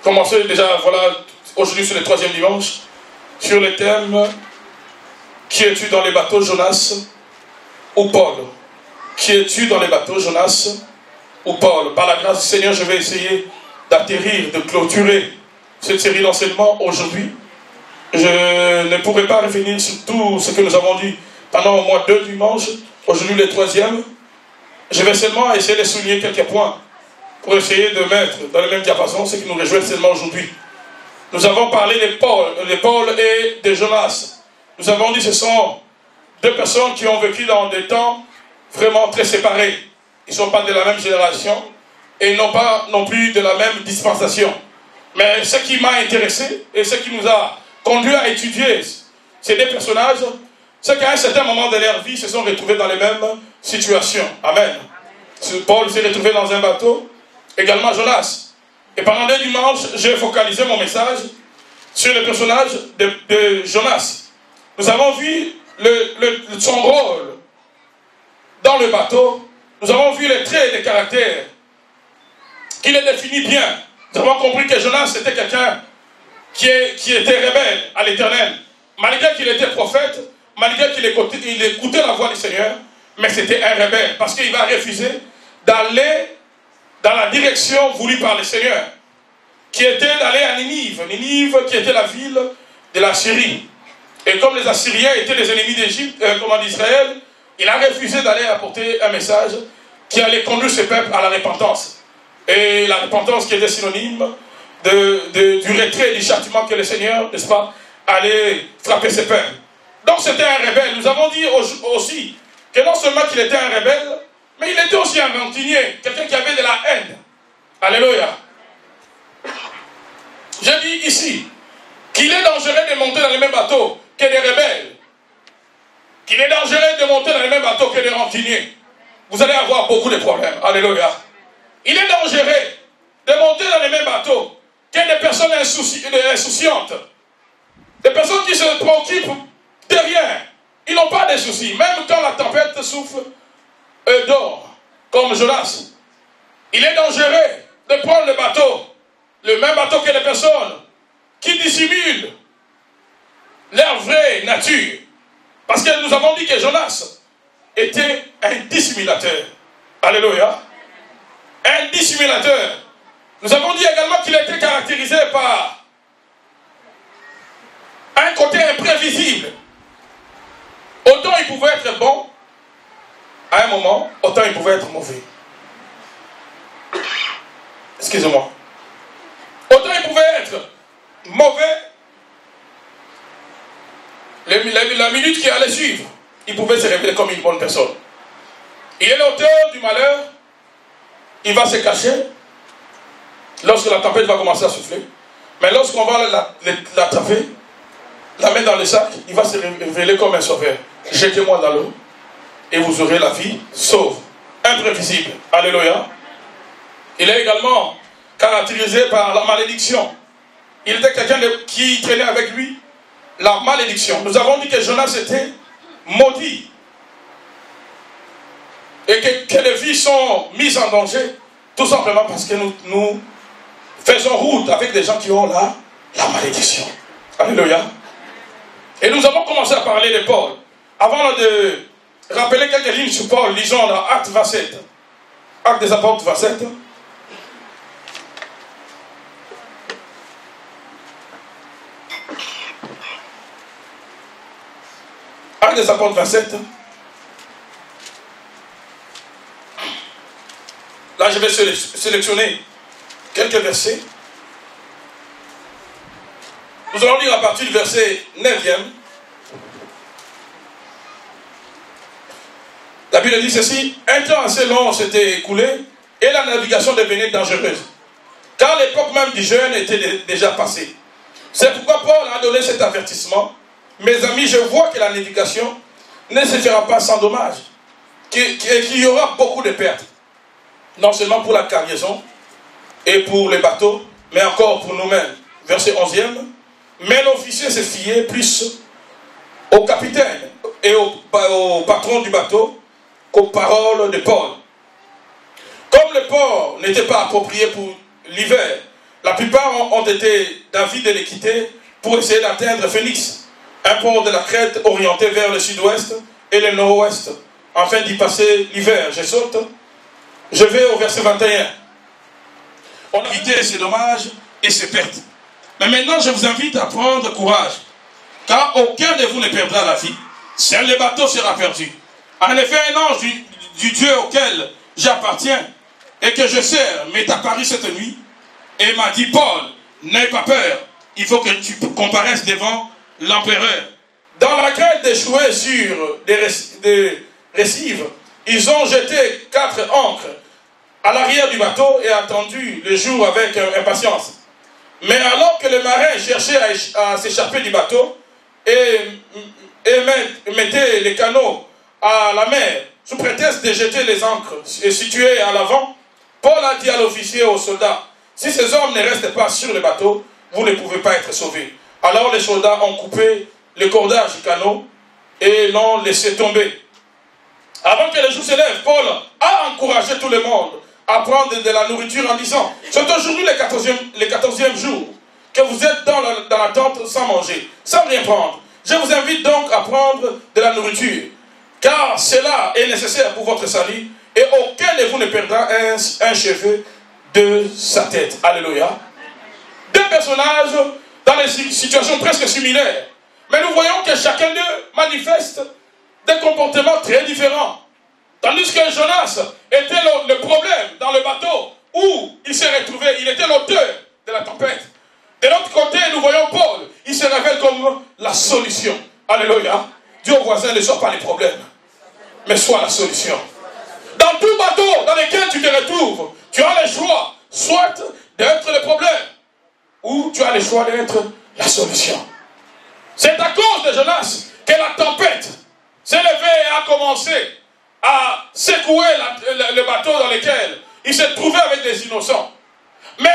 commencer déjà, voilà, aujourd'hui c'est le 3e dimanche, sur le thème « Qui es-tu dans les bateaux, Jonas ou Paul ?» Qui es-tu dans les bateaux, Jonas ou Paul? Par la grâce du Seigneur, je vais essayer d'atterrir, de clôturer cette série d'enseignements aujourd'hui. Je ne pourrai pas revenir sur tout ce que nous avons dit pendant au moins 2 dimanches. Aujourd'hui le 3e. Je vais seulement essayer de souligner quelques points pour essayer de mettre dans le même diapason ce qui nous réjouit seulement aujourd'hui. Nous avons parlé de Paul et de Jonas. Nous avons dit que ce sont 2 personnes qui ont vécu dans des temps vraiment très séparés. Ils ne sont pas de la même génération et ils n'ont pas non plus de la même dispensation. Mais ce qui m'a intéressé et ce qui nous a conduit à étudier ces 2 personnages, c'est qu'à un certain moment de leur vie, ils se sont retrouvés dans les mêmes situations. Amen. Paul s'est retrouvé dans un bateau, également Jonas. Et pendant 2 dimanches, j'ai focalisé mon message sur le personnage de Jonas. Nous avons vu son rôle dans le bateau. Nous avons vu les traits de caractère qui le définit bien. Nous avons compris que Jonas était quelqu'un qui était rebelle à l'Éternel. Malgré qu'il était prophète, malgré qu'il écoutait la voix du Seigneur, mais c'était un rebelle, parce qu'il va refuser d'aller dans la direction voulue par le Seigneur, qui était d'aller à Ninive. Ninive qui était la ville de la Syrie. Et comme les Assyriens étaient les ennemis d'Israël, il a refusé d'aller apporter un message qui allait conduire ce peuple à la repentance. Et la repentance qui était synonyme du retrait et du châtiment que le Seigneur, n'est-ce pas, allait frapper ce peuple. Donc c'était un rebelle. Nous avons dit aussi que non seulement qu'il était un rebelle, mais il était aussi un rancunier, quelqu'un qui avait de la haine. Alléluia. Je dis ici qu'il est dangereux de monter dans le même bateau que des rebelles. Qu'il est dangereux de monter dans le même bateau que des rancuniers. Vous allez avoir beaucoup de problèmes. Alléluia. Il est dangereux de monter dans le même bateau que des personnes insouciantes. Des personnes qui se préoccupent de rien. Ils n'ont pas de soucis. Même quand la tempête souffle, eux dorment. Comme Jonas. Il est dangereux de prendre le bateau. Le même bateau que les personnes qui dissimulent leur vraie nature. Parce que nous avons dit que Jonas était un dissimulateur. Alléluia. Un dissimulateur. Nous avons dit également qu'il était caractérisé par un côté imprévisible. Autant il pouvait être bon, à un moment, autant il pouvait être mauvais. Excusez-moi. Autant il pouvait être mauvais, la minute qui allait suivre, il pouvait se révéler comme une bonne personne. Il est l'auteur du malheur, il va se cacher lorsque la tempête va commencer à souffler. Mais lorsqu'on va l'attraper, la mettre dans le sac, il va se révéler comme un sauveur. Jetez-moi dans l'eau et vous aurez la vie sauve. Imprévisible. Alléluia. Il est également caractérisé par la malédiction. Il était quelqu'un qui traînait avec lui la malédiction. Nous avons dit que Jonas était maudit. Et que les vies sont mises en danger. Tout simplement parce que nous faisons route avec des gens qui ont la malédiction. Alléluia. Et nous avons commencé à parler de Paul. Avant de rappeler quelques lignes sur Paul, lisons dans Actes 27. Actes des Apôtres 27. Actes des Apôtres 27. Là, je vais sélectionner quelques versets. Nous allons lire à partir du verset 9e. La Bible dit ceci: un temps assez long s'était écoulé et la navigation devenait dangereuse, car l'époque même du jeûne était déjà passée. C'est pourquoi Paul a donné cet avertissement: mes amis, je vois que la navigation ne se fera pas sans dommage, qu'il y aura beaucoup de pertes, non seulement pour la cargaison et pour les bateaux, mais encore pour nous-mêmes. Verset 11e. Mais l'officier se fiait plus au capitaine et au patron du bateau qu'aux paroles de Paul. Comme le port n'était pas approprié pour l'hiver, La plupart ont été d'avis de les quitter pour essayer d'atteindre Phoenix, un port de la Crète orienté vers le sud-ouest et le nord-ouest, afin d'y passer l'hiver. Je saute. Je vais au verset 21. On a évité ces dommages et ces pertes. Mais maintenant, je vous invite à prendre courage, car aucun de vous ne perdra la vie. Seul le bateau sera perdu. En effet, un ange du Dieu auquel j'appartiens et que je sers m'est apparu cette nuit et m'a dit: Paul, n'aie pas peur, il faut que tu comparaisses devant l'empereur. Dans la crainte d'échouer sur des récifs, ils ont jeté 4 ancres à l'arrière du bateau et attendu le jour avec impatience. Mais alors que le marin cherchait à s'échapper du bateau et mettait les canots à la mer, sous prétexte de jeter les ancres situées à l'avant, Paul a dit à l'officier et aux soldats: si ces hommes ne restent pas sur le bateau, vous ne pouvez pas être sauvés. Alors les soldats ont coupé le cordage du canot et l'ont laissé tomber. Avant que le jour se lève, Paul a encouragé tout le monde à prendre de la nourriture en disant: c'est aujourd'hui le 14e jour que vous êtes dans la tente sans manger, sans rien prendre. Je vous invite donc à prendre de la nourriture, car cela est nécessaire pour votre salut, et aucun de vous ne perdra un cheveu de sa tête. Alléluia. 2 personnages dans des situations presque similaires, mais nous voyons que chacun d'eux manifeste des comportements très différents. Tandis que Jonas était le problème dans le bateau où il s'est retrouvé, il était l'auteur de la tempête. De l'autre côté, nous voyons Paul, il se révèle comme la solution. Alléluia. Dis au voisin: ne sois pas les problèmes, mais sois la solution. Dans tout bateau dans lequel tu te retrouves, tu as le choix, soit d'être le problème, ou tu as le choix d'être la solution. C'est à cause de Jonas que la tempête s'est levée et a commencé à secouer le bateau dans lequel il se trouvait avec des innocents. Mais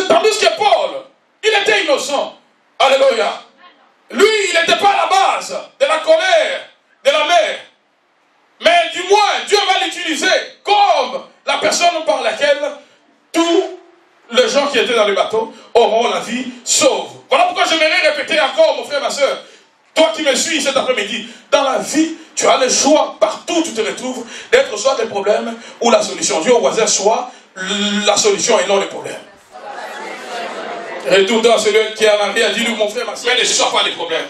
tandis que Paul, il était innocent. Alléluia. Lui, il n'était pas à la base de la colère de la mer. Mais du moins, Dieu va l'utiliser comme la personne par laquelle tous les gens qui étaient dans le bateau auront la vie sauve. Voilà pourquoi j'aimerais répéter encore, mon frère, ma soeur, toi qui me suis cet après-midi, dans la vie, tu as le choix, partout où tu te retrouves, d'être soit le problème ou la solution. Dis au voisin: soit la solution et non le problème. Retourne à celui qui en arrière, dis-lui: mon frère, ma soeur, ne sois pas les problèmes.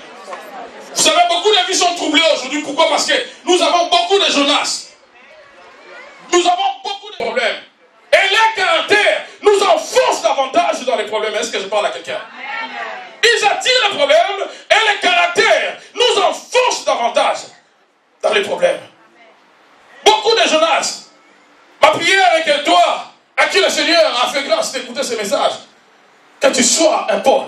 Vous savez, beaucoup de vies sont troublées aujourd'hui. Pourquoi? Parce que nous avons beaucoup de Jonas. Nous avons beaucoup de problèmes. Et leur caractère nous enfonce davantage dans les problèmes. Est-ce que je parle à quelqu'un? Ils attirent les problèmes et les caractères nous enfoncent davantage dans les problèmes. Beaucoup de Jonas. Ma prière est que toi, à qui le Seigneur a fait grâce d'écouter ce message, que tu sois un Paul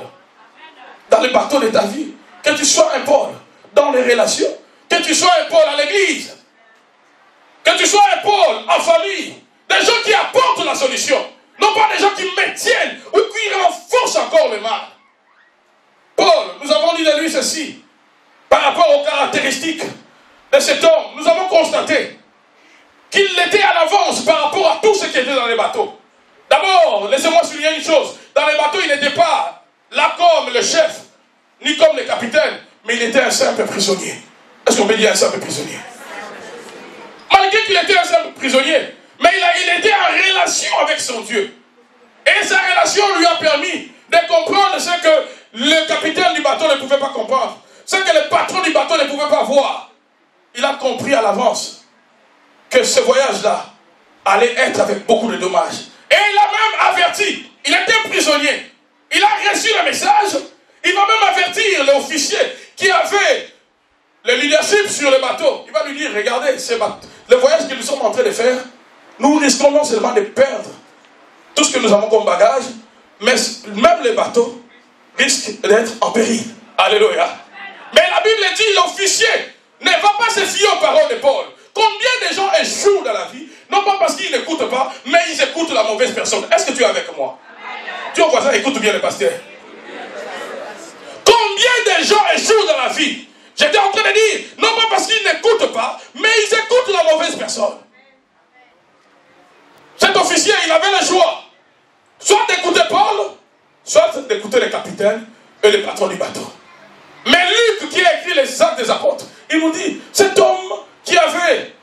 dans le bateau de ta vie, que tu sois un Paul dans les relations, que tu sois un Paul à l'église, que tu sois un Paul en famille, des gens qui apportent la solution, non pas des gens qui maintiennent ou qui renforcent encore le mal. Paul, nous avons dit de lui ceci, par rapport aux caractéristiques de cet homme, nous avons constaté qu'il était à l'avance par rapport à tout ce qui était dans les bateaux. D'abord, laissez-moi souligner une chose, dans les bateaux, il n'était pas là comme le chef, ni comme le capitaine, mais il était un simple prisonnier. Est-ce qu'on peut dire un simple prisonnier? Malgré qu'il était un simple prisonnier, mais il était en relation avec son Dieu. Et sa relation lui a permis de comprendre ce que le capitaine du bateau ne pouvait pas comprendre, ce que le patron du bateau ne pouvait pas voir. Il a compris à l'avance que ce voyage-là allait être avec beaucoup de dommages. Et il a même averti, il était prisonnier, il a reçu le message, il va même avertir l'officier qui avait le leadership sur le bateau. Il va lui dire: regardez, le voyage que nous sommes en train de faire, nous risquons non seulement de perdre tout ce que nous avons comme bagage, mais même le bateau risque d'être en péril. Alléluia. Mais la Bible dit: l'officier ne va pas se fier aux paroles de Paul. Combien de gens échouent dans la vie, non pas parce qu'ils n'écoutent pas, mais ils écoutent la mauvaise personne. Est-ce que tu es avec moi? Tu es au voisin, écoute bien le pasteur. Combien de gens échouent dans la vie? J'étais en train de dire, non pas parce qu'ils n'écoutent pas, mais ils écoutent la mauvaise personne. Cet officier, il avait le choix. Soit d'écouter Paul, capitaine et le patron du bateau. Mais Luc, qui a écrit les Actes des Apôtres, il nous dit, cet homme qui avait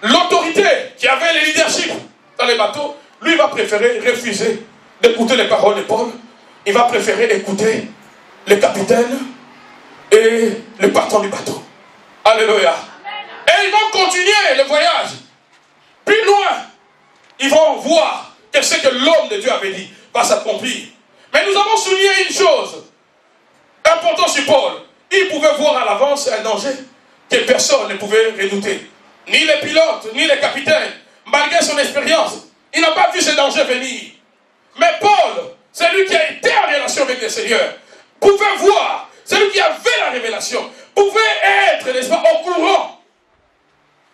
l'autorité, qui avait le leadership dans les bateaux, lui va préférer refuser d'écouter les paroles de Paul. Il va préférer écouter le capitaine et le patron du bateau. Alléluia. Et ils vont continuer le voyage. Plus loin, ils vont voir que ce que l'homme de Dieu avait dit va s'accomplir. Mais nous avons souligné une chose importante sur Paul. Il pouvait voir à l'avance un danger que personne ne pouvait redouter. Ni les pilotes, ni les capitaines. Malgré son expérience, il n'a pas vu ce danger venir. Mais Paul, celui qui a été en relation avec le Seigneur, pouvait voir, celui qui avait la révélation, pouvait être, n'est-ce pas, au courant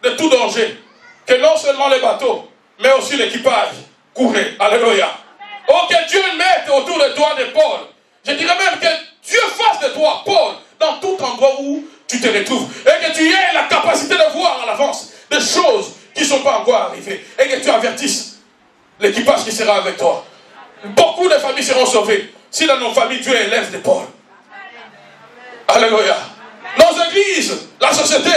de tout danger. Que non seulement les bateaux, mais aussi l'équipage courait. Alléluia. Oh, que Dieu mette autour de toi des Paul. Je dirais même que Dieu fasse de toi, Paul, dans tout endroit où tu te retrouves. Et que tu aies la capacité de voir à l'avance des choses qui ne sont pas encore arrivées. Et que tu avertisses l'équipage qui sera avec toi. Beaucoup de familles seront sauvées si dans nos familles Dieu élève des Paul. Alléluia. Nos églises, la société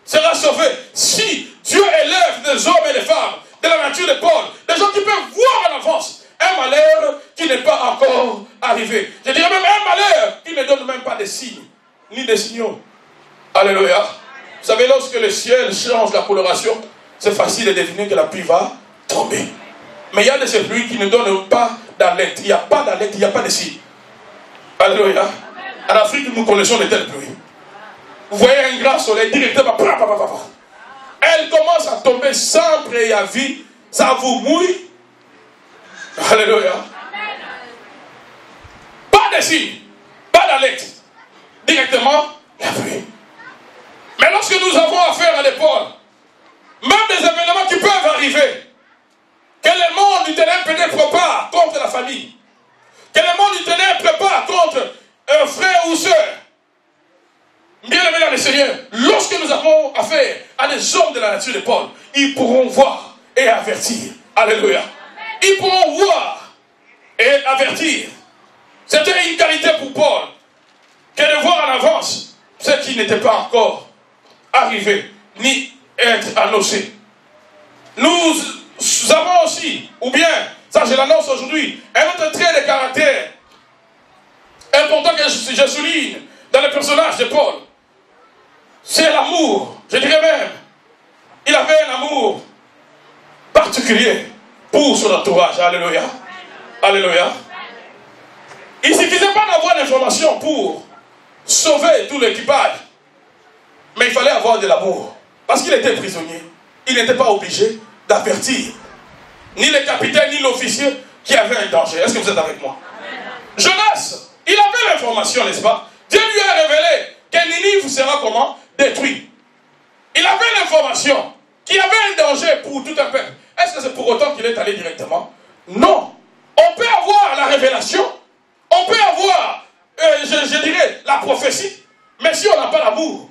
sera sauvée si Dieu élève des hommes et des femmes de la nature de Paul, des gens qui peuvent voir en avance un malheur qui n'est pas encore arrivé. Je dirais même un malheur qui ne donne même pas de signes, ni de signaux. Alléluia. Vous savez, lorsque le ciel change la coloration, c'est facile de deviner que la pluie va tomber. Mais il y a de ces pluies qui ne donnent pas d'alerte. Il n'y a pas d'alerte, il n'y a pas de signe. Alléluia. En Afrique, nous connaissons de telles pluies. Vous voyez un grand soleil directement. Elle commence à tomber sans préavis. Ça vous mouille. Alléluia. Pas de signe. Pas d'alerte. Directement, la pluie. Mais lorsque nous avons affaire à l'épaule, même des événements qui peuvent arriver, que le monde du ténèbre peut-être prépare contre la famille, que le monde du ténèbre prépare contre un frère ou soeur, bien aimé dans le Seigneur, lorsque nous avons affaire à des hommes de la nature de Paul, ils pourront voir et avertir. Alléluia. Ils pourront voir et avertir. C'était une qualité pour Paul que de voir en avance ce qui n'était pas encore arrivé, ni être annoncé. Nous avons aussi, ou bien, ça je l'annonce aujourd'hui, un autre trait de caractère important que je souligne dans le personnage de Paul. C'est l'amour, je dirais même. Il avait un amour particulier pour son entourage. Alléluia. Alléluia. Il ne suffisait pas d'avoir l'information pour sauver tout l'équipage. Mais il fallait avoir de l'amour. Parce qu'il était prisonnier. Il n'était pas obligé d'avertir ni le capitaine ni l'officier qui avait un danger. Est-ce que vous êtes avec moi? Jonas, il avait l'information, n'est-ce pas? Dieu lui a révélé que Ninive sera comment? Détruit. Il avait l'information qu'il y avait un danger pour tout un peuple. Est-ce que c'est pour autant qu'il est allé directement? Non. On peut avoir la révélation, on peut avoir, je dirais, la prophétie, mais si on n'a pas l'amour,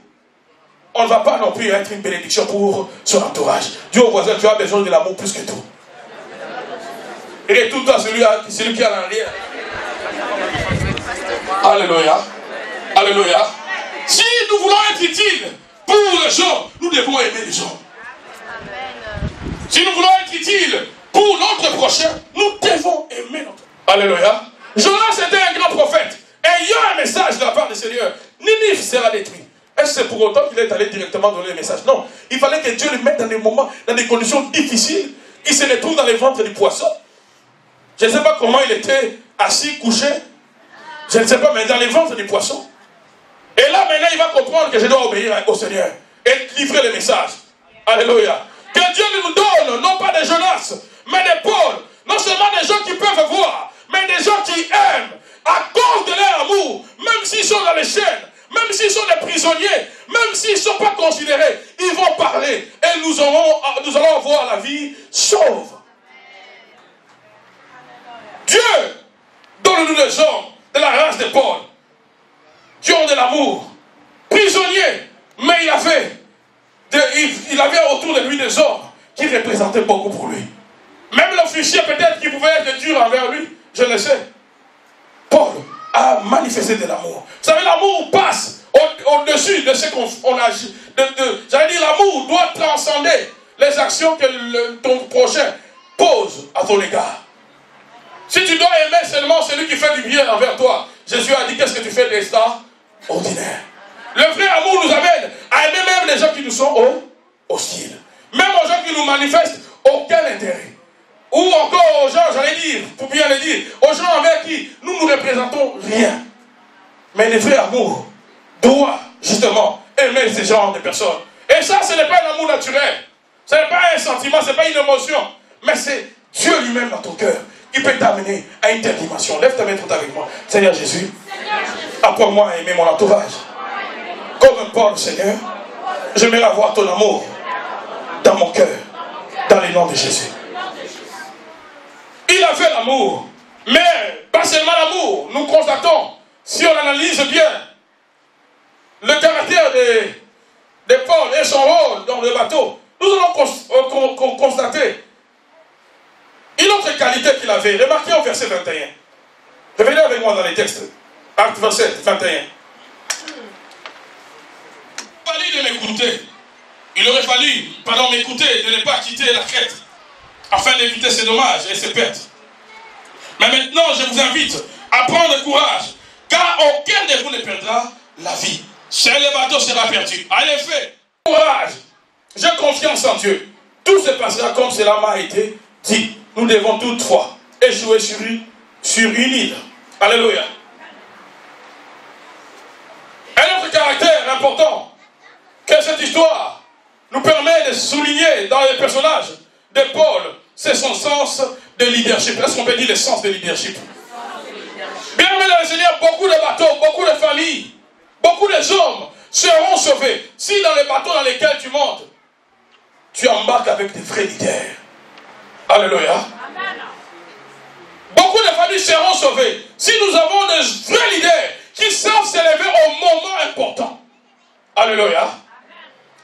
on ne va pas non plus être une bénédiction pour son entourage. Dis au voisin, tu as besoin de l'amour plus que tout. Et tout à celui qui est en arrière. Alléluia. Alléluia. Si nous voulons être utiles pour les gens, nous devons aimer les gens. Si nous voulons être utiles pour notre prochain, nous devons aimer notre. Alléluia. Jonas était un grand prophète. Ayant un message de la part du Seigneur, Ninive sera détruit. Est-ce que c'est pour autant qu'il est allé directement donner le message? Non. Il fallait que Dieu le mette dans des moments, dans des conditions difficiles. Il se retrouve dans les ventres du poisson. Je ne sais pas comment il était assis, couché. Je ne sais pas, mais dans les ventres du poisson. Et là, maintenant, il va comprendre que je dois obéir au Seigneur et livrer le message. Alléluia. Que Dieu nous donne, non pas des Jonas, mais des Paul. Non seulement des gens qui peuvent voir, mais des gens qui aiment à cause de leur amour, même s'ils sont dans les chaînes, même s'ils sont des prisonniers, même s'ils ne sont pas considérés, ils vont parler et nous allons avoir la vie sauve. Dieu donne-nous des hommes de la race de Paul qui ont de l'amour, prisonniers, mais il avait autour de lui des hommes qui représentaient beaucoup pour lui. Même l'officier peut-être qui pouvait être dur envers lui, je le sais. Paul manifester de l'amour. Vous savez, l'amour passe au-dessus de ce qu'on agit. J'allais dire, l'amour doit transcender les actions que ton prochain pose à ton égard. Si tu dois aimer seulement celui qui fait du bien envers toi, Jésus a dit, qu'est-ce que tu fais d'extraordinaire? Le vrai amour nous amène à aimer même les gens qui nous sont hostiles. Même aux gens qui nous manifestent aucun intérêt. Ou encore aux gens, j'allais dire, pour bien le dire, aux gens avec qui nous ne représentons rien. Mais le vrai amour doit justement aimer ce genre de personnes. Et ça, ce n'est pas un amour naturel. Ce n'est pas un sentiment, ce n'est pas une émotion. Mais c'est Dieu lui-même dans ton cœur qui peut t'amener à une telle dimension. Lève ta main tout avec moi. Seigneur Jésus, apprends-moi à aimer mon entourage. Comme un Paul, Seigneur, j'aimerais avoir ton amour dans mon cœur, dans le nom de Jésus. Il a fait l'amour, mais pas seulement l'amour. Nous constatons, si on analyse bien le caractère de Paul et son rôle dans le bateau, nous allons constater une autre qualité qu'il avait. Remarquez au verset 21. Revenez avec moi dans les textes. Acte 27, 21. Il aurait fallu de m'écouter. Il aurait fallu, pardon, m'écouter, de ne pas quitter la crête, afin d'éviter ces dommages et ces pertes. Mais maintenant, je vous invite à prendre courage, car aucun de vous ne perdra la vie. Seul le bateau sera perdu. En effet, courage, j'ai confiance en Dieu. Tout se passera comme cela m'a été dit. Nous devons toutefois échouer sur une île. Alléluia. Un autre caractère important que cette histoire nous permet de souligner dans les personnages de Paul, c'est son sens de leadership. Est-ce qu'on peut dire le sens de leadership? Bien aimé dans le Seigneur, beaucoup de bateaux, beaucoup de familles, beaucoup de hommes seront sauvés. Si dans les bateaux dans lesquels tu montes, tu embarques avec des vrais leaders. Alléluia. Beaucoup de familles seront sauvées si nous avons des vrais leaders qui savent s'élever au moment important. Alléluia.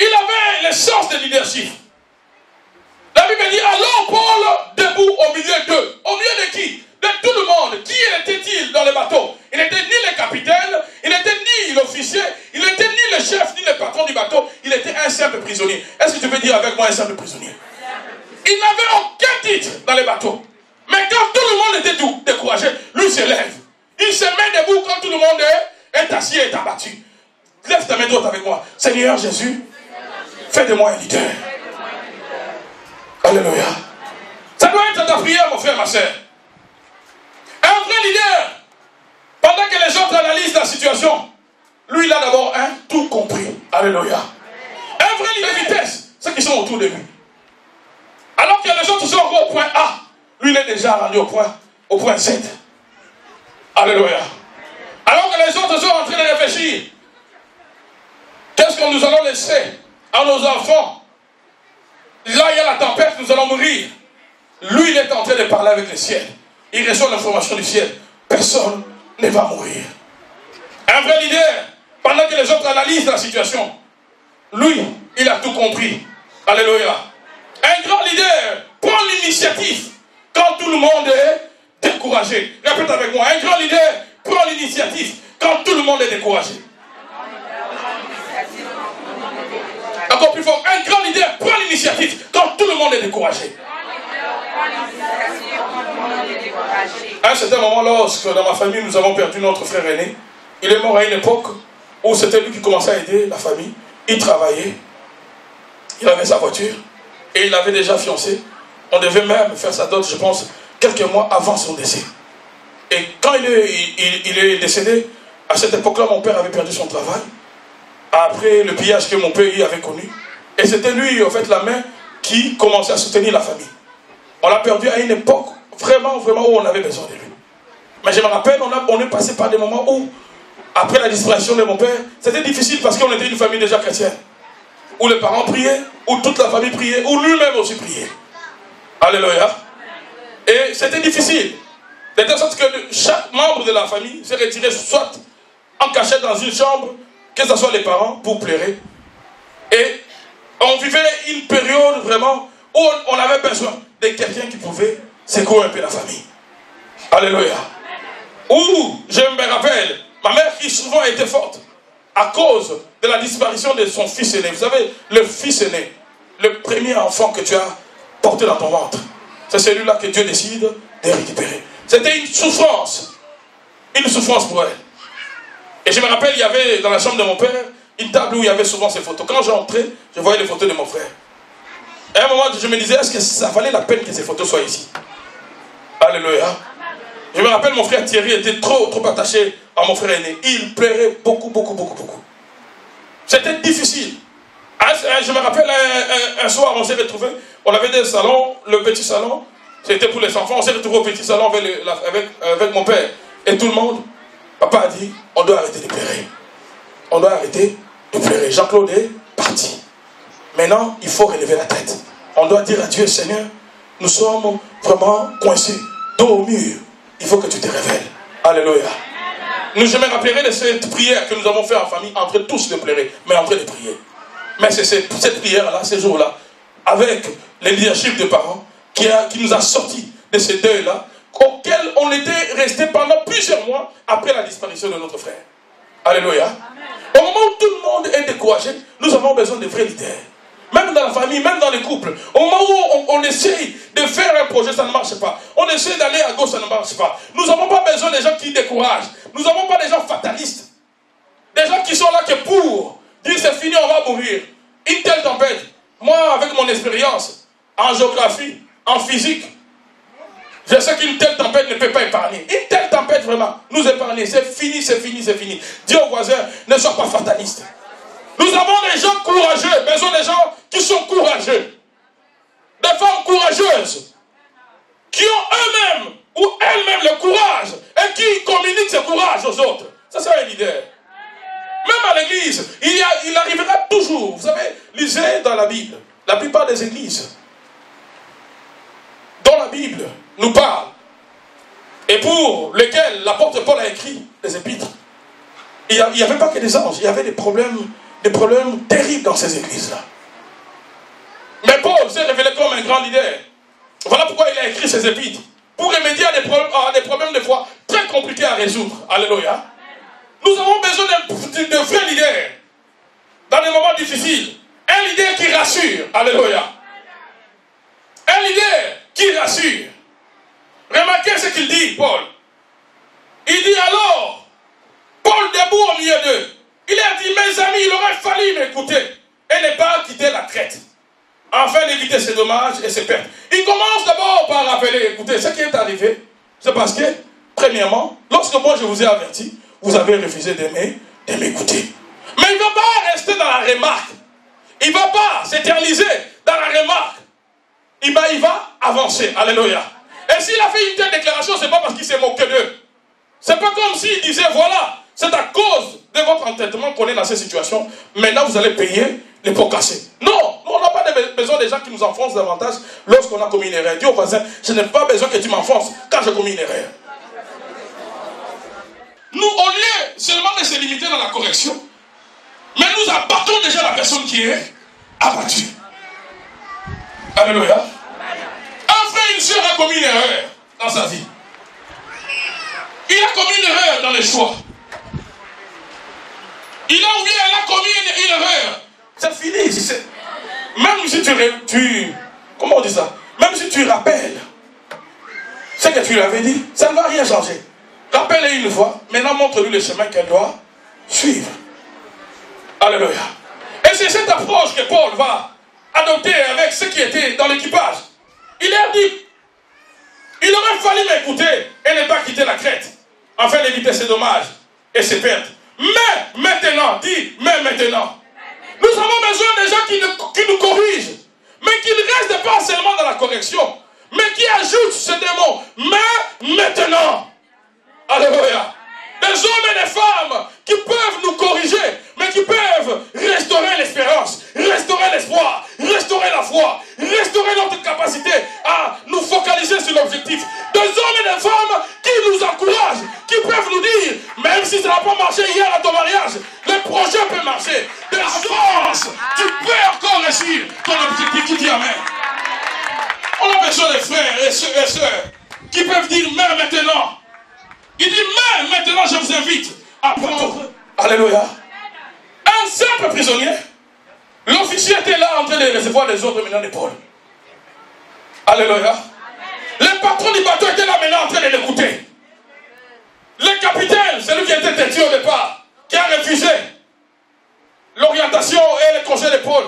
Il avait le sens de leadership. La Bible dit, alors Paul debout au milieu d'eux. Au milieu de qui? De tout le monde. Qui était-il dans le bateau? Il n'était ni le capitaine, il n'était ni l'officier, il n'était ni le chef, ni le patron du bateau. Il était un simple prisonnier. Est-ce que tu peux dire avec moi un simple prisonnier? Il n'avait aucun titre dans le bateau. Mais quand tout le monde était découragé, lui se lève. Il se met debout quand tout le monde est assis et est abattu. Lève ta main droite avec moi. Seigneur Jésus, fais de moi un leader. Alléluia. Ça doit être ta prière, mon frère, ma soeur. Un vrai leader, pendant que les autres analysent la situation, lui, il a d'abord tout compris. Alléluia. Un vrai leader de vitesse, ceux qui sont autour de lui. Alors que les autres sont encore au point A, lui, il est déjà rendu au point Z. Alléluia. Alors que les autres sont en train de réfléchir, qu'est-ce que nous allons laisser à nos enfants? Là, il y a la tempête, nous allons mourir. Lui, il est en train de parler avec le ciel. Il reçoit l'information du ciel. Personne ne va mourir. Un vrai leader, pendant que les autres analysent la situation, lui, il a tout compris. Alléluia. Un grand leader prend l'initiative quand tout le monde est découragé. Répète avec moi. Un grand leader prend l'initiative quand tout le monde est découragé. Encore plus fort. Un grand leader prend l'initiative quand tout le monde est découragé. À un certain moment, lorsque dans ma famille, nous avons perdu notre frère aîné, il est mort à une époque où c'était lui qui commençait à aider la famille. Il travaillait, il avait sa voiture et il avait déjà fiancé. On devait même faire sa dot, je pense, quelques mois avant son décès. Et quand il est décédé, à cette époque-là, mon père avait perdu son travail. Après le pillage que mon père avait connu. Et c'était lui, en fait, la main qui commençait à soutenir la famille. On l'a perdu à une époque vraiment, vraiment où on avait besoin de lui. Mais je me rappelle, on est passé par des moments où, après la disparition de mon père, c'était difficile parce qu'on était une famille déjà chrétienne. Où les parents priaient, où toute la famille priait, où lui-même aussi priait. Alléluia. Et c'était difficile. De telle sorte que chaque membre de la famille se retirait soit en cachette dans une chambre, que ce soit les parents, pour pleurer. Et on vivait une période vraiment où on avait besoin de quelqu'un qui pouvait secouer un peu la famille. Alléluia. Où je me rappelle, ma mère qui souvent était forte, à cause de la disparition de son fils aîné. Vous savez, le fils aîné, le premier enfant que tu as porté dans ton ventre, c'est celui-là que Dieu décide de récupérer. C'était une souffrance pour elle. Et je me rappelle, il y avait dans la chambre de mon père une table où il y avait souvent ses photos. Quand j'entrais, je voyais les photos de mon frère. Et à un moment, je me disais, est-ce que ça valait la peine que ces photos soient ici? Alléluia. Je me rappelle, mon frère Thierry était trop attaché à mon frère aîné. Il pleurait beaucoup. C'était difficile. Je me rappelle, un soir, on s'est retrouvés. On avait des salons, le petit salon, c'était pour les enfants. On s'est retrouvés au petit salon avec mon père. Et tout le monde, papa a dit, on doit arrêter de pleurer. On doit arrêter de pleurer. Jean-Claude est parti. Maintenant, il faut relever la tête. On doit dire à Dieu, Seigneur, nous sommes vraiment coincés, dos au mur. Il faut que tu te révèles. Alléluia. Je me rappellerai de cette prière que nous avons fait en famille, entre tous de pleurer, mais entre de prier. Mais c'est cette prière-là, ces jours-là, avec le leadership des parents, qui nous a sortis de ces deuils-là, auxquels on était resté pendant plusieurs mois après la disparition de notre frère. Alléluia. Au moment où tout le monde est découragé, nous avons besoin de vrais leaders. Même dans la famille, même dans les couples. Au moment où on essaye de faire un projet, ça ne marche pas. On essaie d'aller à gauche, ça ne marche pas. Nous n'avons pas besoin des gens qui découragent. Nous n'avons pas des gens fatalistes. Des gens qui sont là que pour dire c'est fini, on va mourir. Une telle tempête, moi avec mon expérience en géographie, en physique, je sais qu'une telle tempête ne peut pas épargner. Une telle tempête vraiment nous épargner. C'est fini. Dis au voisin, ne sois pas fataliste. Nous avons des gens courageux, besoin des gens qui sont courageux. Des femmes courageuses, qui ont eux-mêmes ou elles-mêmes le courage et qui communiquent ce courage aux autres. Ça, c'est un leader. Même à l'église, il arrivera toujours. Vous savez, lisez dans la Bible, la plupart des églises, dont la Bible nous parle, et pour lesquelles l'apôtre Paul a écrit les épîtres, il n'y avait pas que des anges, il y avait des problèmes terribles dans ces églises-là. Mais Paul s'est révélé comme un grand leader. Voilà pourquoi il a écrit ces épîtres. Pour remédier à des problèmes de foi très compliqués à résoudre. Alléluia. Nous avons besoin de vrais leaders. Dans des moments difficiles. Un leader qui rassure. Alléluia. Un leader qui rassure. Remarquez ce qu'il dit, Paul. Il dit alors, Paul debout au milieu d'eux. Il a dit, mes amis, il aurait fallu m'écouter et ne pas quitter la Crète, afin d'éviter ces dommages et ces pertes. Il commence d'abord par rappeler, écoutez, ce qui est arrivé, c'est parce que, premièrement, lorsque moi je vous ai averti, vous avez refusé de m'écouter. Mais il ne va pas rester dans la remarque. Il ne va pas s'éterniser dans la remarque. Il va avancer. Alléluia. Et s'il a fait une telle déclaration, ce n'est pas parce qu'il s'est moqué d'eux. Ce n'est pas comme s'il disait, voilà, c'est à cause de votre entêtement qu'on est dans cette situation. Maintenant, vous allez payer les pots cassés. Non, on n'a pas besoin des gens qui nous enfoncent davantage lorsqu'on a commis une erreur. Dis au voisin, je n'ai pas besoin que tu m'enfonces quand j'ai commis une erreur. Nous, au lieu seulement de se limiter dans la correction, mais nous abattons déjà la personne qui est abattue. Alléluia. Un frère et une soeur a commis une erreur dans sa vie. Il a commis une erreur dans les choix. Il a commis une erreur. C'est fini. Même si comment on dit ça? Même si tu rappelles ce que tu lui avais dit, ça ne va rien changer. Rappelle-le une fois, maintenant montre-lui le chemin qu'elle doit suivre. Alléluia. Et c'est cette approche que Paul va adopter avec ceux qui étaient dans l'équipage. Il a dit, il aurait fallu m'écouter et ne pas quitter la Crète, afin d'éviter ces dommages et ces pertes. Mais maintenant, mais maintenant, nous avons besoin des gens qui nous corrigent, mais qui ne restent pas seulement dans la correction, mais qui ajoutent ce démon, mais maintenant. Alléluia. Des hommes et des femmes qui peuvent nous corriger, mais qui peuvent restaurer l'espérance, restaurer l'espoir, restaurer la foi, restaurer notre capacité à nous focaliser sur l'objectif. Des hommes et des femmes qui nous encouragent, qui peuvent nous dire, même si ça n'a pas marché hier à ton mariage, le projet peut marcher. Des forces, tu peux encore réussir ton objectif. Qui dit amen? On a besoin des frères et sœurs qui peuvent dire, mais maintenant. Il dit, à prendre. Alléluia. Un simple prisonnier. L'officier était là en train de recevoir les autres maintenant d'épaule. Alléluia. Le patron du bateau était là maintenant en train de l'écouter. Le capitaine, celui qui était têtu au départ, qui a refusé l'orientation et les conseils d'épaule,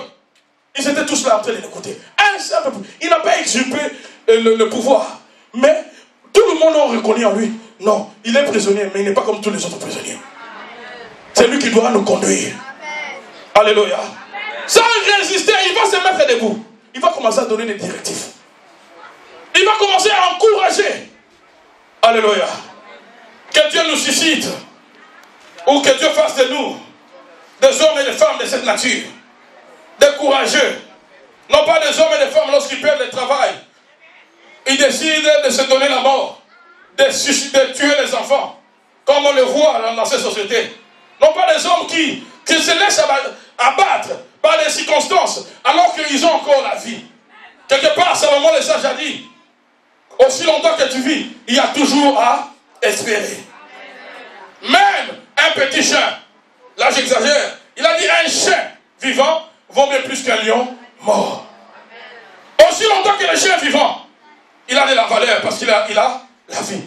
ils étaient tous là en train de l'écouter. Un simple, il n'a pas usurpé le pouvoir, mais tout le monde a reconnu en lui. Non, il est prisonnier, mais il n'est pas comme tous les autres prisonniers. C'est lui qui doit nous conduire. Alléluia. Sans résister, il va se mettre debout. Il va commencer à donner des directives. Il va commencer à encourager. Alléluia. Que Dieu nous suscite. Ou que Dieu fasse de nous des hommes et des femmes de cette nature. Des courageux. Non pas des hommes et des femmes lorsqu'ils perdent le travail. Ils décident de se donner la mort. De tuer les enfants. Comme on le voit dans cette société. Non pas des hommes qui se laissent abattre par les circonstances alors qu'ils ont encore la vie. Quelque part, Salomon le sage a dit, aussi longtemps que tu vis, il y a toujours à espérer. Même un petit chien, là j'exagère, il a dit un chien vivant vaut mieux plus qu'un lion mort. Aussi longtemps que le chien vivant, il a de la valeur parce qu'il a la vie.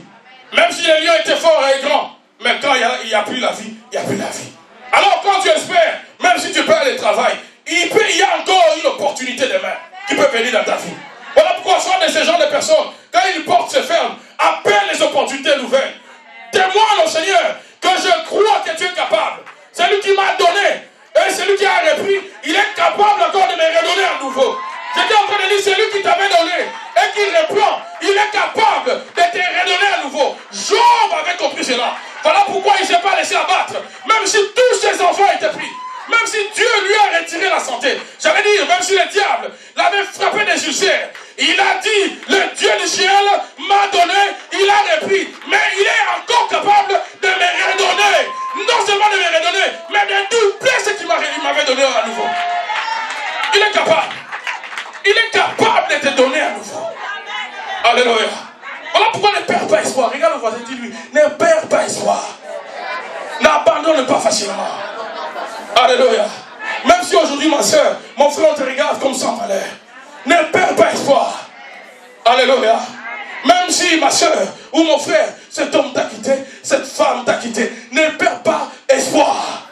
Même si le lion était fort et grand, mais quand il n'y a plus la vie, il n'y a plus la vie. Alors quand tu espères, même si tu perds le travail, il y a encore une opportunité demain qui peut venir dans ta vie. Voilà pourquoi souvent de ces genres de personnes, quand ils portent se ferment, appellent les opportunités nouvelles. Témoigne au Seigneur que je crois que tu es capable. C'est lui qui m'a donné. Et celui qui a repris, il est capable encore de me redonner à nouveau. J'étais en train de dire, c'est lui qui t'avait donné et qui reprend. Il est capable de te redonner à nouveau. Job avait compris cela. Voilà pourquoi il ne s'est pas laissé abattre. Même si tous ses enfants étaient pris. Même si Dieu lui a retiré la santé. J'allais dire, même si le diable l'avait frappé des ulcères. Il a dit, le Dieu du ciel m'a donné, il a repris. Mais il est encore capable de me redonner. Non seulement de me redonner, mais de doubler ce qu'il m'avait donné à nouveau. Il est capable. Il est capable de te donner à nouveau. Alléluia. Voilà pourquoi ne perds pas espoir. Regarde le voisin, dis-lui, ne perds pas espoir. N'abandonne pas facilement. Alléluia. Même si aujourd'hui, ma soeur, mon frère, on te regarde comme sans valeur. Ne perds pas espoir. Alléluia. Même si ma soeur ou mon frère, cet homme t'a quitté, cette femme t'a quitté, ne perds pas espoir.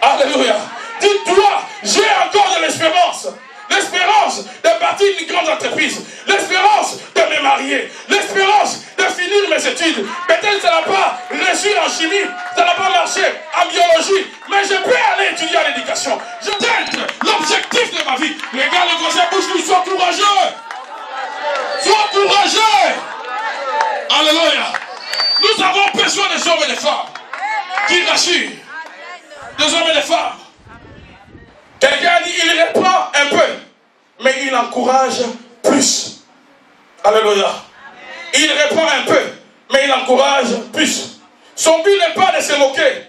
Alléluia. Dis-toi, j'ai encore de l'espérance. L'espérance de partir d'une grande entreprise. L'espérance de me marier. L'espérance de finir mes études. Peut-être ça n'a pas reçu en chimie. Ça n'a pas marché en biologie. Mais je peux aller étudier à l'éducation. Je tente l'objectif de ma vie. Regarde le voisin, bouge-lui, sois courageux. Sois courageux. Alléluia. Nous avons besoin des hommes et des femmes qui rassurent. Des hommes et des femmes. Quelqu'un dit, il reprend un peu, mais il encourage plus. Alléluia. Il reprend un peu, mais il encourage plus. Son but n'est pas de se moquer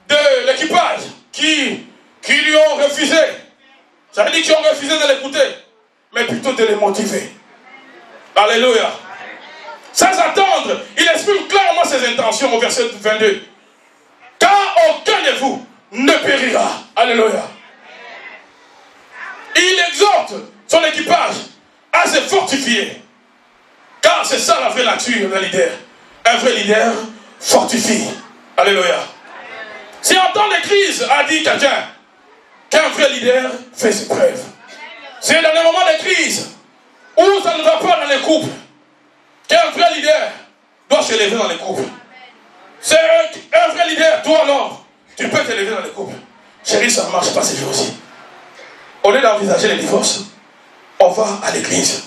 de l'équipage qui lui ont refusé. Ça veut dire qu'ils ont refusé de l'écouter, mais plutôt de les motiver. Alléluia. Sans attendre, il exprime clairement ses intentions au verset 22. Car aucun de vous ne périra. Alléluia. Il exhorte son équipage à se fortifier. Car c'est ça la vraie nature d'un leader. Un vrai leader fortifie. Alléluia. Si en temps de crise, a dit quelqu'un, qu'un vrai leader fait ses preuves. C'est dans les moments de crise où ça ne va pas dans les couples qu'un vrai leader doit se lever dans les couples. C'est un vrai leader, toi l'homme, tu peux te lever dans les couples. Chérie, ça ne marche pas ces jours-ci. Au lieu d'envisager les divorces, on va à l'église.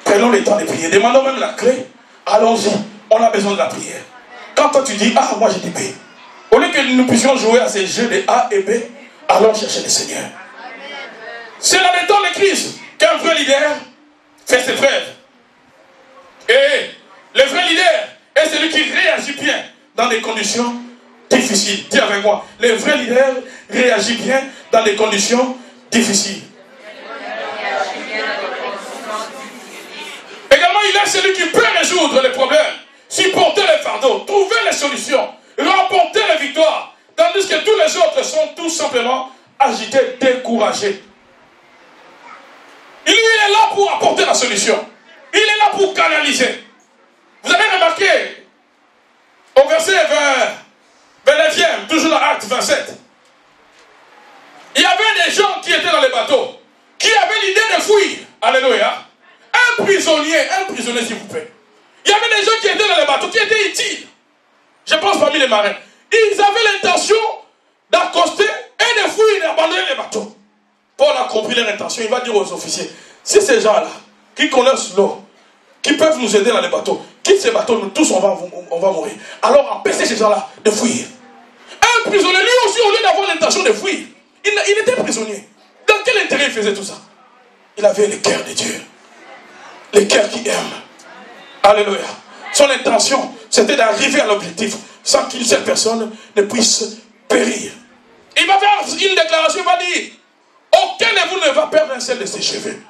Prenons le temps de prier. Demandons même la clé. Allons-y. On a besoin de la prière. Quand toi tu dis A, moi je dis B. Au lieu que nous puissions jouer à ces jeux de A et B, allons chercher le Seigneur. C'est dans les temps de crise qu'un vrai leader fait ses preuves. Et le vrai leader est celui qui réagit bien dans des conditions difficiles. Dis avec moi. Le vrai leader réagit bien dans des conditions difficiles. Également, il est celui qui peut résoudre les problèmes, supporter les fardeaux, trouver les solutions, remporter encourager. Il est là pour apporter la solution. Il est là pour canaliser. Vous avez remarqué, au verset 29e, toujours dans Acte 27, il y avait des gens qui étaient dans les bateaux, qui avaient l'idée de fuir. Alléluia. Un prisonnier s'il vous plaît. Il y avait des gens qui étaient dans les bateaux, qui étaient utiles. Je pense parmi les marins. Ils avaient l'intention d'accoster et de fuir, d'abandonner les bateaux. Paul a compris leur intention. Il va dire aux officiers, si ces gens-là, qui connaissent l'eau, qui peuvent nous aider dans les bateaux, quitte ces bateaux, nous tous on va mourir. Alors empêchez ces gens-là de fuir. Un prisonnier, lui aussi, au lieu d'avoir l'intention de fuir, il était prisonnier. Dans quel intérêt il faisait tout ça? Il avait le cœur de Dieu. Le cœur qui aime. Alléluia. Son intention, c'était d'arriver à l'objectif sans qu'une seule personne ne puisse périr. Il va faire une déclaration, il va dire, aucun de vous ne va perdre un seul de ses cheveux.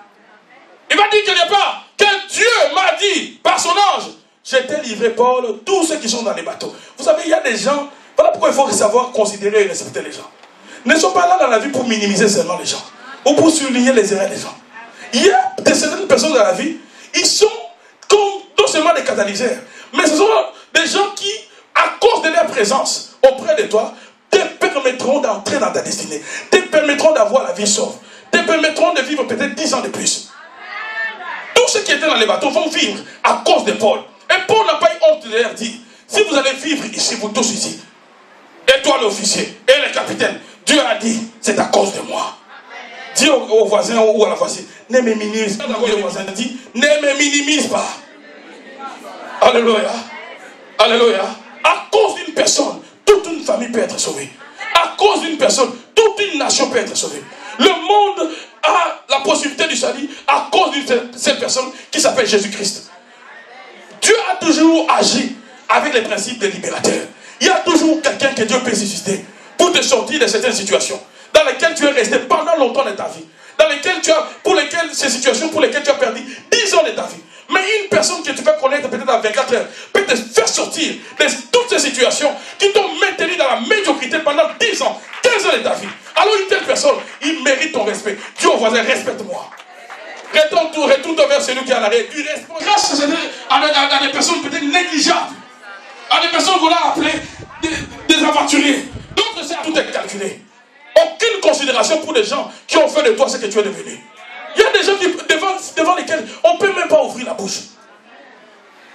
Il va dire quelque part que Dieu m'a dit par son ange, je t'ai livré, Paul, tous ceux qui sont dans les bateaux. Vous savez, il y a des gens, voilà pourquoi il faut savoir considérer et respecter les gens. Ils ne sont pas là dans la vie pour minimiser seulement les gens, ou pour souligner les erreurs des gens. Il y a certaines personnes dans la vie, ils sont comme non seulement des catalyseurs, mais ce sont des gens qui, à cause de leur présence auprès de toi, te permettront d'entrer dans ta destinée, te permettront d'avoir la vie sauve, te permettront de vivre peut-être 10 ans de plus. Tous ceux qui étaient dans les bateaux vont vivre à cause de Paul. Et Paul n'a pas eu honte de leur dire, si vous allez vivre ici, vous tous ici, et toi l'officier, et le capitaine, Dieu a dit, c'est à cause de moi. Dis au voisin ou à la voisine, ne me minimise pas. Le voisin dit, ne me minimise pas. Alléluia. Alléluia. À cause d'une personne, toute une famille peut être sauvée. À cause d'une personne, toute une nation peut être sauvée. Le monde a la possibilité du salut à cause de cette personne qui s'appelle Jésus-Christ. Dieu a toujours agi avec les principes des libérateurs. Il y a toujours quelqu'un que Dieu peut susciter pour te sortir de certaines situations dans lesquelles tu es resté pendant longtemps de ta vie. Dans lesquelles ces situations pour lesquelles tu as perdu 10 ans de ta vie. Mais une personne que tu peux connaître peut-être à 24 heures peut te faire sortir de toutes ces situations qui t'ont maintenu dans la médiocrité pendant 10 ans, 15 ans de ta vie. Alors une telle personne, il mérite ton respect. Dis au voisin, respecte-moi. Retourne vers celui qui est en arrière. Du respect. Grâce à des personnes peut-être négligeables, à des personnes qu'on a appelées des aventuriers. D'autres, c'est tout est calculé. Aucune considération pour des gens qui ont fait de toi ce que tu es devenu. Il y a des gens devant lesquels on ne peut même pas ouvrir la bouche.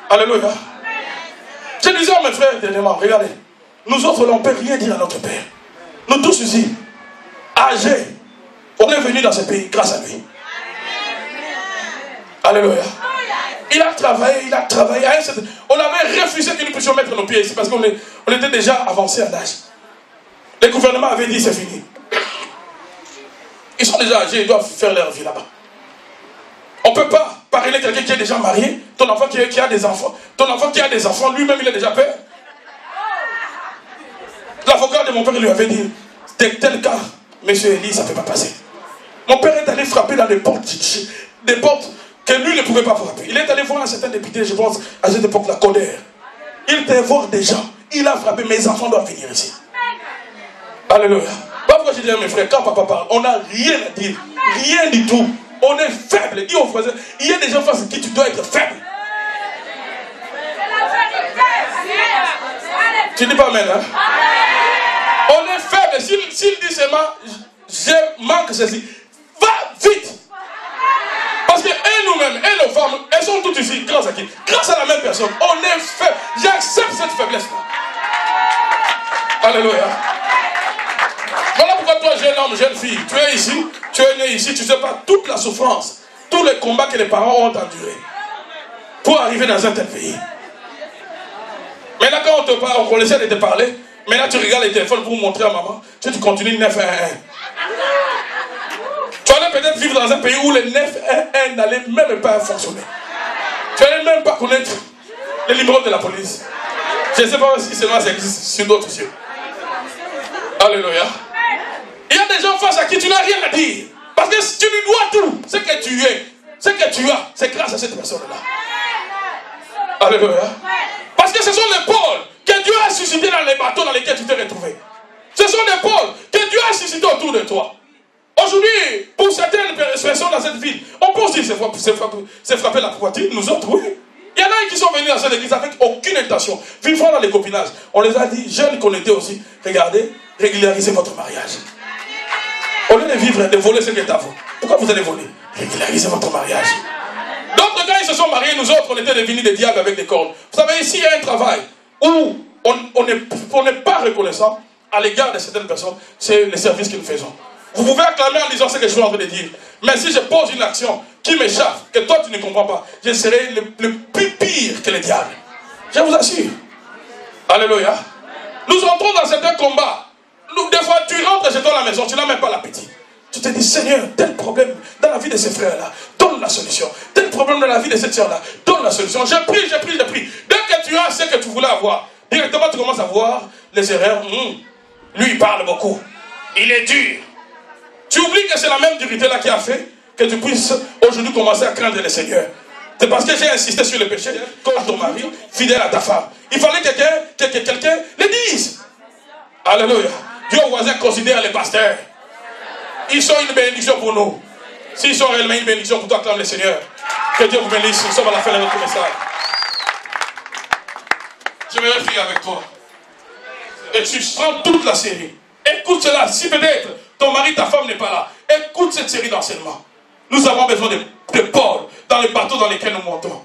Alléluia. Je disais à mes frères dernièrement, regardez, nous autres là, on ne peut rien dire à notre Père. Nous tous ici, âgés, on est venus dans ce pays grâce à lui. Alléluia. Il a travaillé. On avait refusé que nous puissions mettre nos pieds ici parce qu'on était déjà avancés en âge. Le gouvernement avait dit c'est fini. Ils sont déjà âgés, ils doivent faire leur vie là-bas. On ne peut pas parler quelqu'un qui est déjà marié, ton enfant qui a des enfants. Ton enfant qui a des enfants, lui-même il est déjà père. L'avocat de mon père lui avait dit, tel cas, monsieur Elie, ça ne peut pas passer. Mon père est allé frapper dans des portes que lui ne pouvait pas frapper. Il est allé voir un certain député, je pense, à cette époque, la colère. Il était voir des gens. Il a frappé, mes enfants doivent venir ici. Alléluia. Pourquoi je dis à mes frères, quand papa parle, on n'a rien à dire. Rien du tout. On est faible. Dis aux voisins, il y a des gens face à qui tu dois être faible. Tu dis pas amen, hein? On est faible. S'il dit seulement, je manque ceci, va vite. Parce que nous-mêmes, et nos femmes, elles sont toutes ici, grâce à qui? Grâce à la même personne. On est faible. J'accepte cette faiblesse-là. Alléluia. Voilà pourquoi toi, jeune homme, jeune fille, tu es ici, tu es né ici, tu ne sais pas toute la souffrance, tous les combats que les parents ont endurés pour arriver dans un tel pays. Maintenant, quand on essaie de te parler, maintenant tu regardes les téléphones pour montrer à maman, tu continues 911. Tu allais peut-être vivre dans un pays où les 911 n'allaient même pas fonctionner. Tu n'allais même pas connaître les numéros de la police. Je ne sais pas si seulement ça existe sur d'autres cieux. Alléluia. Il y a des gens face à qui tu n'as rien à dire. Parce que tu lui dois tout. Ce que tu es, ce que tu as, c'est grâce à cette personne-là. Alléluia. Parce que ce sont les pôles que Dieu a suscités dans les bateaux dans lesquels tu t'es retrouvé. Ce sont les pôles que Dieu a suscités autour de toi. Aujourd'hui, pour certaines personnes dans cette ville, on peut aussi se frapper la poitrine, nous autres, oui. Il y en a qui sont venus dans cette église avec aucune intention, vivant dans les copinages. On les a dit, jeunes qu'on était aussi, regardez, régularisez votre mariage. Au lieu de vivre, de voler ce qui est à vous, pourquoi vous allez voler? Régularisez votre mariage. D'autres, quand ils se sont mariés, nous autres, on était devenus des diables avec des cornes. Vous savez, ici, il y a un travail où on n'est pas reconnaissant à l'égard de certaines personnes, c'est les services que nous faisons. Vous pouvez acclamer en disant ce que je suis en train de dire. Mais si je pose une action qui m'échappe, que toi tu ne comprends pas, je serai le plus pire que les diables. Je vous assure. Alléluia. Nous entrons dans certains combats. Des fois, tu rentres chez toi à la maison, tu n'as même pas l'appétit. Tu te dis, Seigneur, tel problème dans la vie de ces frères-là, donne la solution. Tel problème dans la vie de cette sœur-là, donne la solution. Je prie. Dès que tu as ce que tu voulais avoir, directement tu commences à voir les erreurs. Lui, il parle beaucoup. Il est dur. Tu oublies que c'est la même dureté-là qui a fait que tu puisses aujourd'hui commencer à craindre le Seigneur. C'est parce que j'ai insisté sur le péché, comme ton mari, fidèle à ta femme. Il fallait que quelqu'un le dise. Alléluia. Dieu au voisin considère les pasteurs. Ils sont une bénédiction pour nous. S'ils sont réellement une bénédiction pour toi, acclame le Seigneur. Que Dieu vous bénisse. Nous sommes à la fin de notre message. Je vais prier avec toi. Et tu prends toute la série. Écoute cela. Si peut-être ton mari, ta femme n'est pas là, écoute cette série d'enseignements. Nous avons besoin de Paul dans les bateaux dans lesquels nous montons.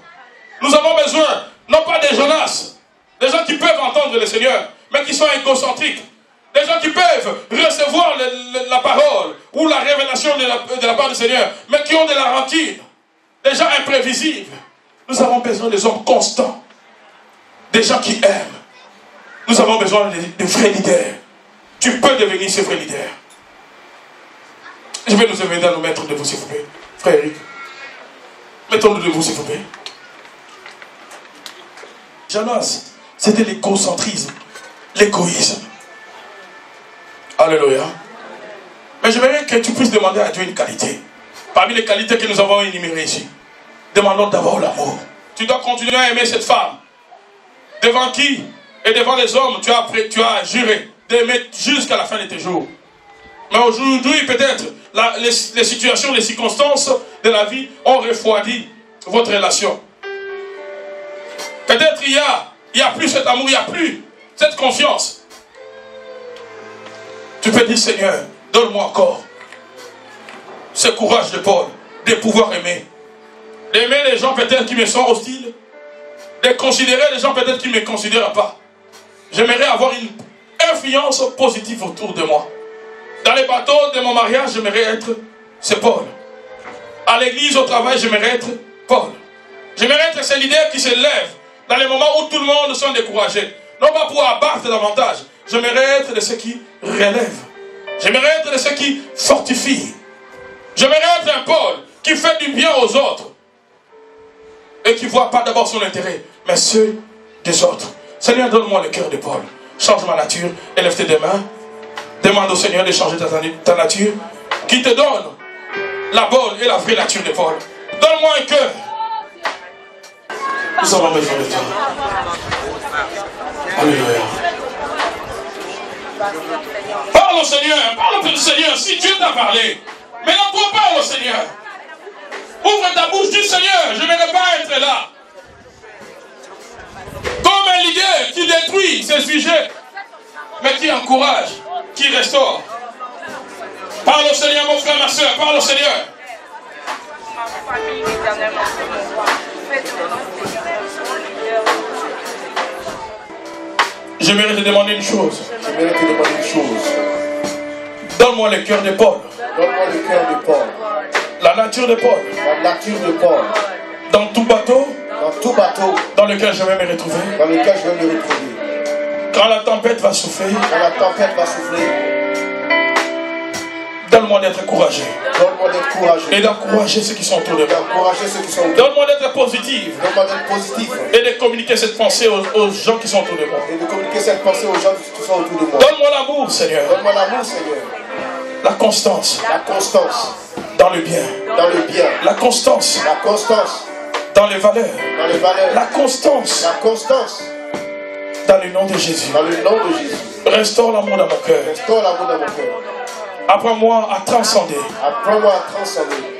Nous avons besoin, non pas des Jonas, des gens qui peuvent entendre le Seigneur, mais qui sont égocentriques. Des gens qui peuvent recevoir la parole ou la révélation de la part du Seigneur, mais qui ont de la rancune. Des gens imprévisibles. Nous avons besoin des hommes constants. Des gens qui aiment. Nous avons besoin de vrais leaders. Tu peux devenir ce vrai leader. Je vais nous inviter à nous mettre debout, s'il vous plaît. Frère Eric. Mettons-nous debout, s'il vous plaît. Jonas, c'était l'égocentrisme, l'égoïsme. Alléluia. Mais j'aimerais que tu puisses demander à Dieu une qualité. Parmi les qualités que nous avons énumérées ici, demandons d'abord l'amour. Tu dois continuer à aimer cette femme. Devant qui et devant les hommes, tu as juré d'aimer jusqu'à la fin de tes jours. Mais aujourd'hui, peut-être, les situations, les circonstances de la vie ont refroidi votre relation. Peut-être il y a plus cet amour, il n'y a plus cette confiance. Tu peux dire, Seigneur, donne-moi encore ce courage de Paul, de pouvoir aimer. D'aimer les gens peut-être qui me sont hostiles, de considérer les gens peut-être qui ne me considèrent pas. J'aimerais avoir une influence positive autour de moi. Dans les bateaux de mon mariage, j'aimerais être ce Paul. À l'église, au travail, j'aimerais être Paul. J'aimerais être ce leader qui se lève dans les moments où tout le monde sont découragés. Non pas pour abattre davantage. J'aimerais être de ceux qui relèvent. J'aimerais être de ceux qui fortifient. J'aimerais être un Paul qui fait du bien aux autres. Et qui ne voit pas d'abord son intérêt, mais ceux des autres. Seigneur, donne-moi le cœur de Paul. Change ma nature, élève tes deux mains. Demande au Seigneur de changer ta nature. Qui te donne la bonne et la vraie nature de Paul. Donne-moi un cœur. Nous avons besoin de toi. Alléluia. Parle au Seigneur. Parle au Seigneur. Si Dieu t'a parlé. Maintenant, toi parle au Seigneur. Ouvre ta bouche, dis Seigneur, je n'aimerais pas être là. Comme un leader qui détruit ses sujets, mais qui encourage, qui restaure. Parle au Seigneur, mon frère, ma soeur, parle au Seigneur. J'aimerais te demander une chose. Donne-moi le cœur de Paul. Donne-moi le cœur de Paul. La nature de Paul. La nature de Paul. Dans tout bateau. Dans tout bateau. Dans lequel je vais me retrouver. Dans lequel je vais me retrouver. Quand la tempête va souffler. Quand la tempête va souffler. Donne-moi d'être courageux. Donne-moi d'être courageux. Et d'encourager ceux qui sont autour de moi. D'encourager ceux qui sont autour de moi. Donne-moi d'être positif. Donne-moi d'être positif. Et de communiquer cette pensée aux gens qui sont autour de moi. Et de communiquer cette pensée aux gens qui sont autour de moi. Donne-moi l'amour, Seigneur. Donne-moi l'amour, Seigneur. La constance. La constance. Dans le bien. Dans le bien. La constance. La constance. Dans les valeurs. Dans les valeurs. La constance. La constance. Dans le nom de Jésus. Dans le nom de Jésus. Restaure l'amour dans mon cœur. Restaure l'amour dans mon cœur. Apprends-moi à transcender Apprends-moi à transcender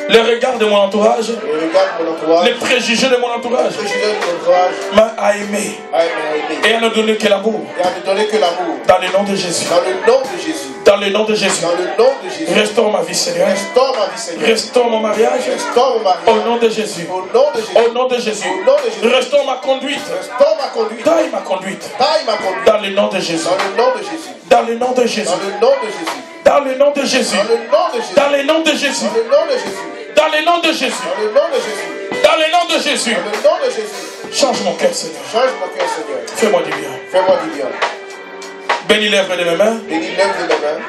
les regards de mon entourage, les regards de mon entourage, les préjugés de mon entourage, les préjugés de mon entourage, à aimer à aimer et à ne donner que l'amour. et à ne donner que l'amour. Dans le nom de Jésus. Dans le nom de Jésus. Dans le nom de Jésus. Dans le nom de Jésus. Restaure ma vie, Seigneur. Restaure ma vie, Seigneur. Restaure mon mariage. Restaure mon mariage. Au nom de Jésus. Au nom de Jésus. Au nom de Jésus. Au nom de Jésus. Restaure ma conduite. Restaure ma conduite. Taille ma conduite. Taille ma conduite. Dans le nom de Jésus. Dans le nom de Jésus. Dans le nom de Jésus. Dans le nom de Jésus. Dans le nom de Jésus. Dans le nom de Jésus. Dans le nom de Jésus. Dans le nom de Jésus. Dans le nom de Jésus. Dans le nom de Jésus. Dans le nom de Jésus. Change mon cœur, Seigneur. Change mon cœur, Seigneur. Fais-moi du bien. Fais-moi du bien. Bénis l'œuvre de mes mains. Bénis l'œuvre de mes mains.